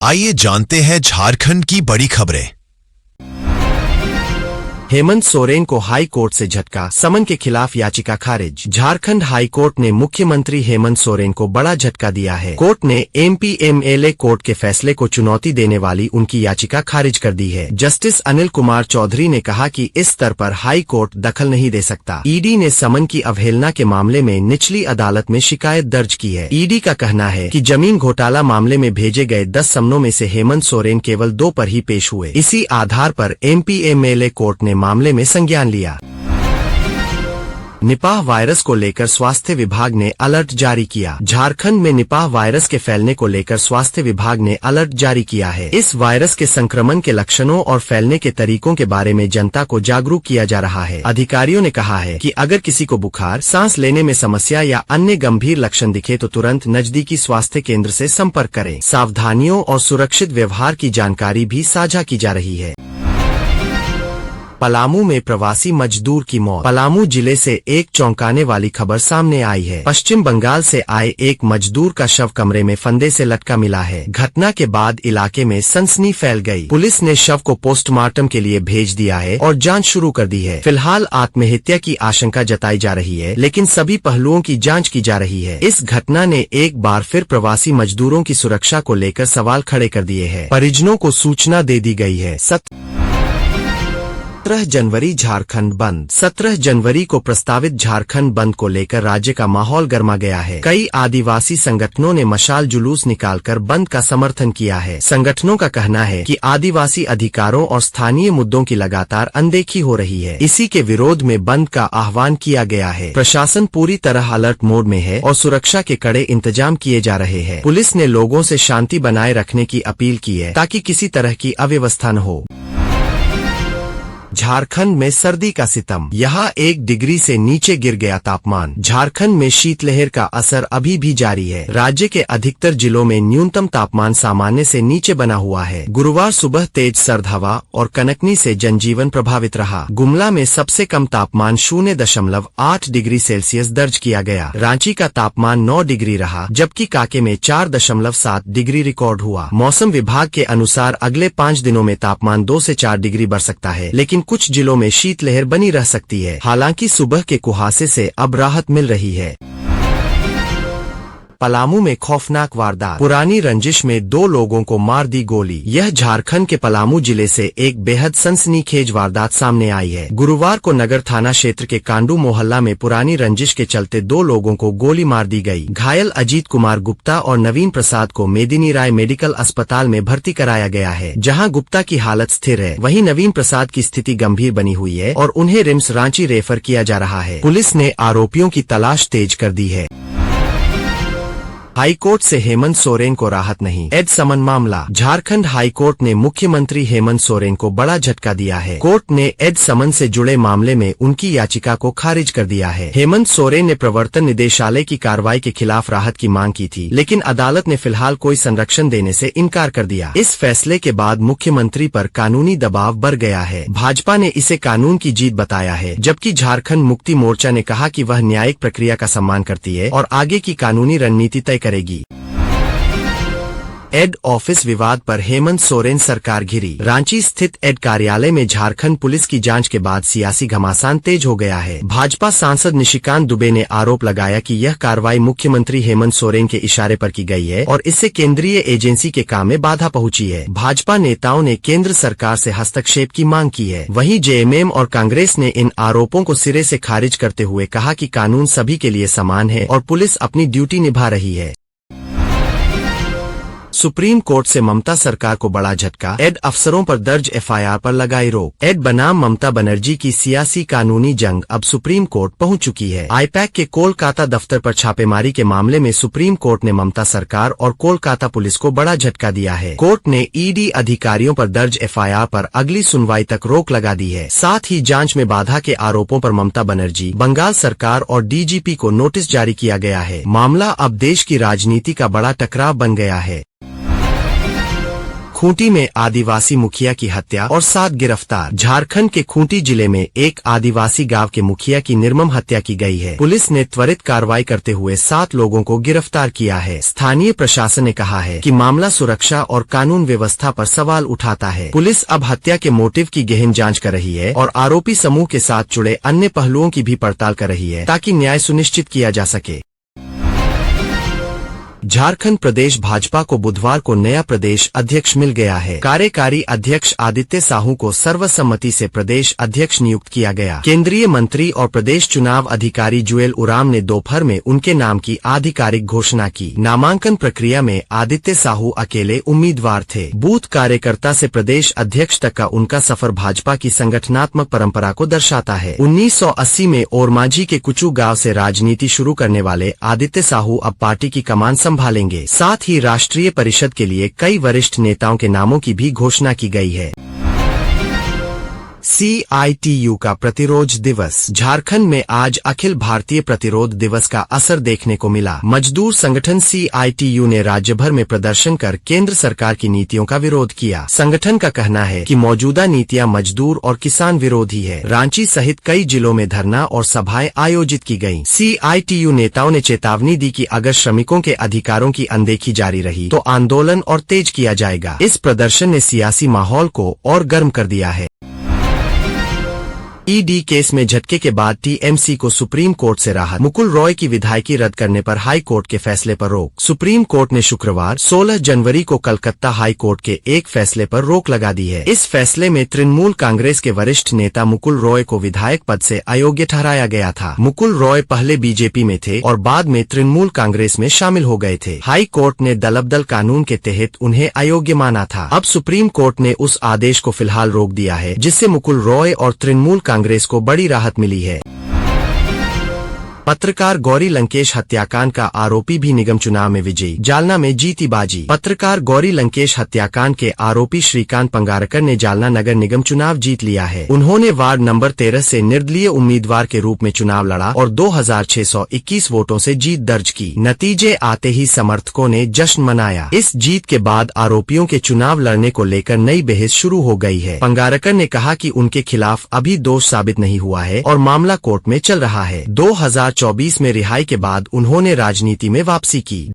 आइए जानते हैं झारखंड की बड़ी खबरें। हेमंत सोरेन को हाई कोर्ट से झटका, समन के खिलाफ याचिका खारिज। झारखंड हाई कोर्ट ने मुख्यमंत्री हेमंत सोरेन को बड़ा झटका दिया है। कोर्ट ने एमपीएमएलए कोर्ट के फैसले को चुनौती देने वाली उनकी याचिका खारिज कर दी है। जस्टिस अनिल कुमार चौधरी ने कहा कि इस स्तर पर हाई कोर्ट दखल नहीं दे सकता। ईडी ने समन की अवहेलना के मामले में निचली अदालत में शिकायत दर्ज की है। ईडी का कहना है कि जमीन घोटाला मामले में भेजे गए 10 समनों में से हेमंत सोरेन केवल 2 पर ही पेश हुए। इसी आधार पर एमपीएमएलए कोर्ट ने मामले में संज्ञान लिया। निपाह वायरस को लेकर स्वास्थ्य विभाग ने अलर्ट जारी किया। झारखंड में निपाह वायरस के फैलने को लेकर स्वास्थ्य विभाग ने अलर्ट जारी किया है। इस वायरस के संक्रमण के लक्षणों और फैलने के तरीकों के बारे में जनता को जागरूक किया जा रहा है। अधिकारियों ने कहा है कि अगर किसी को बुखार, सांस लेने में समस्या या अन्य गंभीर लक्षण दिखे तो तुरंत नजदीकी स्वास्थ्य केंद्र से संपर्क करें। सावधानियों और सुरक्षित व्यवहार की जानकारी भी साझा की जा रही है। पलामू में प्रवासी मजदूर की मौत। पलामू जिले से एक चौंकाने वाली खबर सामने आई है। पश्चिम बंगाल से आए एक मजदूर का शव कमरे में फंदे से लटका मिला है। घटना के बाद इलाके में सनसनी फैल गई। पुलिस ने शव को पोस्टमार्टम के लिए भेज दिया है और जांच शुरू कर दी है। फिलहाल आत्महत्या की आशंका जताई जा रही है, लेकिन सभी पहलुओं की जाँच की जा रही है। इस घटना ने एक बार फिर प्रवासी मजदूरों की सुरक्षा को लेकर सवाल खड़े कर दिए हैं। परिजनों को सूचना दे दी गई है। 17 जनवरी झारखंड बंद। 17 जनवरी को प्रस्तावित झारखंड बंद को लेकर राज्य का माहौल गर्मा गया है। कई आदिवासी संगठनों ने मशाल जुलूस निकालकर बंद का समर्थन किया है। संगठनों का कहना है कि आदिवासी अधिकारों और स्थानीय मुद्दों की लगातार अनदेखी हो रही है। इसी के विरोध में बंद का आह्वान किया गया है। प्रशासन पूरी तरह अलर्ट मोड में है और सुरक्षा के कड़े इंतजाम किए जा रहे हैं। पुलिस ने लोगों से शांति बनाए रखने की अपील की है ताकि किसी तरह की अव्यवस्था न हो। झारखंड में सर्दी का सितम। यहाँ 1 डिग्री से नीचे गिर गया तापमान। झारखंड में शीतलहर का असर अभी भी जारी है। राज्य के अधिकतर जिलों में न्यूनतम तापमान सामान्य से नीचे बना हुआ है। गुरुवार सुबह तेज सर्द हवा और कनकनी से जनजीवन प्रभावित रहा। गुमला में सबसे कम तापमान 0.8 डिग्री सेल्सियस दर्ज किया गया। रांची का तापमान 9 डिग्री रहा, जबकि कांके में 4.7 डिग्री रिकॉर्ड हुआ। मौसम विभाग के अनुसार अगले 5 दिनों में तापमान 2 से 4 डिग्री बढ़ सकता है, लेकिन कुछ जिलों में शीतलहर बनी रह सकती है। हालांकि सुबह के कुहासे से अब राहत मिल रही है। पलामू में खौफनाक वारदात। पुरानी रंजिश में 2 लोगों को मार दी गोली। यह झारखंड के पलामू जिले से एक बेहद सनसनीखेज वारदात सामने आई है। गुरुवार को नगर थाना क्षेत्र के कांडू मोहल्ला में पुरानी रंजिश के चलते 2 लोगों को गोली मार दी गई। घायल अजीत कुमार गुप्ता और नवीन प्रसाद को मेदिनी राय मेडिकल अस्पताल में भर्ती कराया गया है, जहां गुप्ता की हालत स्थिर है। वहीं नवीन प्रसाद की स्थिति गंभीर बनी हुई है और उन्हें रिम्स रांची रेफर किया जा रहा है। पुलिस ने आरोपियों की तलाश तेज कर दी है। हाईकोर्ट से हेमंत सोरेन को राहत नहीं। एड समन मामला। झारखंड हाईकोर्ट ने मुख्यमंत्री हेमंत सोरेन को बड़ा झटका दिया है। कोर्ट ने एड समन से जुड़े मामले में उनकी याचिका को खारिज कर दिया है। हेमंत सोरेन ने प्रवर्तन निदेशालय की कार्रवाई के खिलाफ राहत की मांग की थी, लेकिन अदालत ने फिलहाल कोई संरक्षण देने से इनकार कर दिया। इस फैसले के बाद मुख्यमंत्री पर कानूनी दबाव बढ़ गया है। भाजपा ने इसे कानून की जीत बताया है, जबकि झारखंड मुक्ति मोर्चा ने कहा कि वह न्यायिक प्रक्रिया का सम्मान करती है और आगे की कानूनी रणनीति तय करेगी। एड ऑफिस विवाद पर हेमंत सोरेन सरकार घिरी। रांची स्थित एड कार्यालय में झारखंड पुलिस की जांच के बाद सियासी घमासान तेज हो गया है। भाजपा सांसद निशिकांत दुबे ने आरोप लगाया कि यह कार्रवाई मुख्यमंत्री हेमंत सोरेन के इशारे पर की गई है और इससे केंद्रीय एजेंसी के काम में बाधा पहुंची है। भाजपा नेताओं ने केंद्र सरकार से हस्तक्षेप की मांग की है। वहीं जेएमएम और कांग्रेस ने इन आरोपों को सिरे से खारिज करते हुए कहा कि कानून सभी के लिए समान है और पुलिस अपनी ड्यूटी निभा रही है। सुप्रीम कोर्ट से ममता सरकार को बड़ा झटका। एड अफसरों पर दर्ज एफआईआर पर लगाई रोक। एड बनाम ममता बनर्जी की सियासी कानूनी जंग अब सुप्रीम कोर्ट पहुंच चुकी है। आईपैक के कोलकाता दफ्तर पर छापेमारी के मामले में सुप्रीम कोर्ट ने ममता सरकार और कोलकाता पुलिस को बड़ा झटका दिया है। कोर्ट ने ईडी अधिकारियों पर दर्ज एफआईआर पर अगली सुनवाई तक रोक लगा दी है। साथ ही जाँच में बाधा के आरोपों पर ममता बनर्जी, बंगाल सरकार और डीजीपी को नोटिस जारी किया गया है। मामला अब देश की राजनीति का बड़ा टकराव बन गया है। खूंटी में आदिवासी मुखिया की हत्या और 7 गिरफ्तार। झारखंड के खूंटी जिले में एक आदिवासी गांव के मुखिया की निर्मम हत्या की गई है। पुलिस ने त्वरित कार्रवाई करते हुए 7 लोगों को गिरफ्तार किया है। स्थानीय प्रशासन ने कहा है कि मामला सुरक्षा और कानून व्यवस्था पर सवाल उठाता है। पुलिस अब हत्या के मोटिव की गहन जांच कर रही है और आरोपी समूह के साथ जुड़े अन्य पहलुओं की भी पड़ताल कर रही है ताकि न्याय सुनिश्चित किया जा सके। झारखंड प्रदेश भाजपा को बुधवार को नया प्रदेश अध्यक्ष मिल गया है। कार्यकारी अध्यक्ष आदित्य साहू को सर्वसम्मति से प्रदेश अध्यक्ष नियुक्त किया गया। केंद्रीय मंत्री और प्रदेश चुनाव अधिकारी जुएल उराम ने दोपहर में उनके नाम की आधिकारिक घोषणा की। नामांकन प्रक्रिया में आदित्य साहू अकेले उम्मीदवार थे। बूथ कार्यकर्ता से प्रदेश अध्यक्ष तक का उनका सफर भाजपा की संगठनात्मक परंपरा को दर्शाता है। 1980 में ओरमांझी के कुचू गांव से राजनीति शुरू करने वाले आदित्य साहू अब पार्टी की कमान संभालेंगे। साथ ही राष्ट्रीय परिषद के लिए कई वरिष्ठ नेताओं के नामों की भी घोषणा की गई है। CITU का प्रतिरोध दिवस। झारखंड में आज अखिल भारतीय प्रतिरोध दिवस का असर देखने को मिला। मजदूर संगठन CITU ने राज्य भर में प्रदर्शन कर केंद्र सरकार की नीतियों का विरोध किया। संगठन का कहना है कि मौजूदा नीतियां मजदूर और किसान विरोधी है। रांची सहित कई जिलों में धरना और सभाएं आयोजित की गयी। CITU नेताओं ने चेतावनी दी कि अगर श्रमिकों के अधिकारों की अनदेखी जारी रही तो आंदोलन और तेज किया जाएगा। इस प्रदर्शन ने सियासी माहौल को और गर्म कर दिया है। ED केस में झटके के बाद TMC को सुप्रीम कोर्ट से राहत। मुकुल रॉय की विधायकी रद्द करने पर हाई कोर्ट के फैसले पर रोक। सुप्रीम कोर्ट ने शुक्रवार 16 जनवरी को कलकत्ता हाई कोर्ट के एक फैसले पर रोक लगा दी है। इस फैसले में तृणमूल कांग्रेस के वरिष्ठ नेता मुकुल रॉय को विधायक पद से अयोग्य ठहराया गया था। मुकुल रॉय पहले बीजेपी में थे और बाद में तृणमूल कांग्रेस में शामिल हो गए थे। हाई कोर्ट ने दलबदल कानून के तहत उन्हें अयोग्य माना था। अब सुप्रीम कोर्ट ने उस आदेश को फिलहाल रोक दिया है, जिससे मुकुल रॉय और तृणमूल कांग्रेस को बड़ी राहत मिली है। पत्रकार गौरी लंकेश हत्याकांड का आरोपी भी निगम चुनाव में विजयी। जालना में जीती बाजी। पत्रकार गौरी लंकेश हत्याकांड के आरोपी श्रीकांत पंगारकर ने जालना नगर निगम चुनाव जीत लिया है। उन्होंने वार्ड नंबर 13 से निर्दलीय उम्मीदवार के रूप में चुनाव लड़ा और 2621 वोटों से जीत दर्ज की। नतीजे आते ही समर्थकों ने जश्न मनाया। इस जीत के बाद आरोपियों के चुनाव लड़ने को लेकर नई बहस शुरू हो गई है। पंगारकर ने कहा कि उनके खिलाफ अभी दोष साबित नहीं हुआ है और मामला कोर्ट में चल रहा है। 2024 में रिहाई के बाद उन्होंने राजनीति में वापसी की।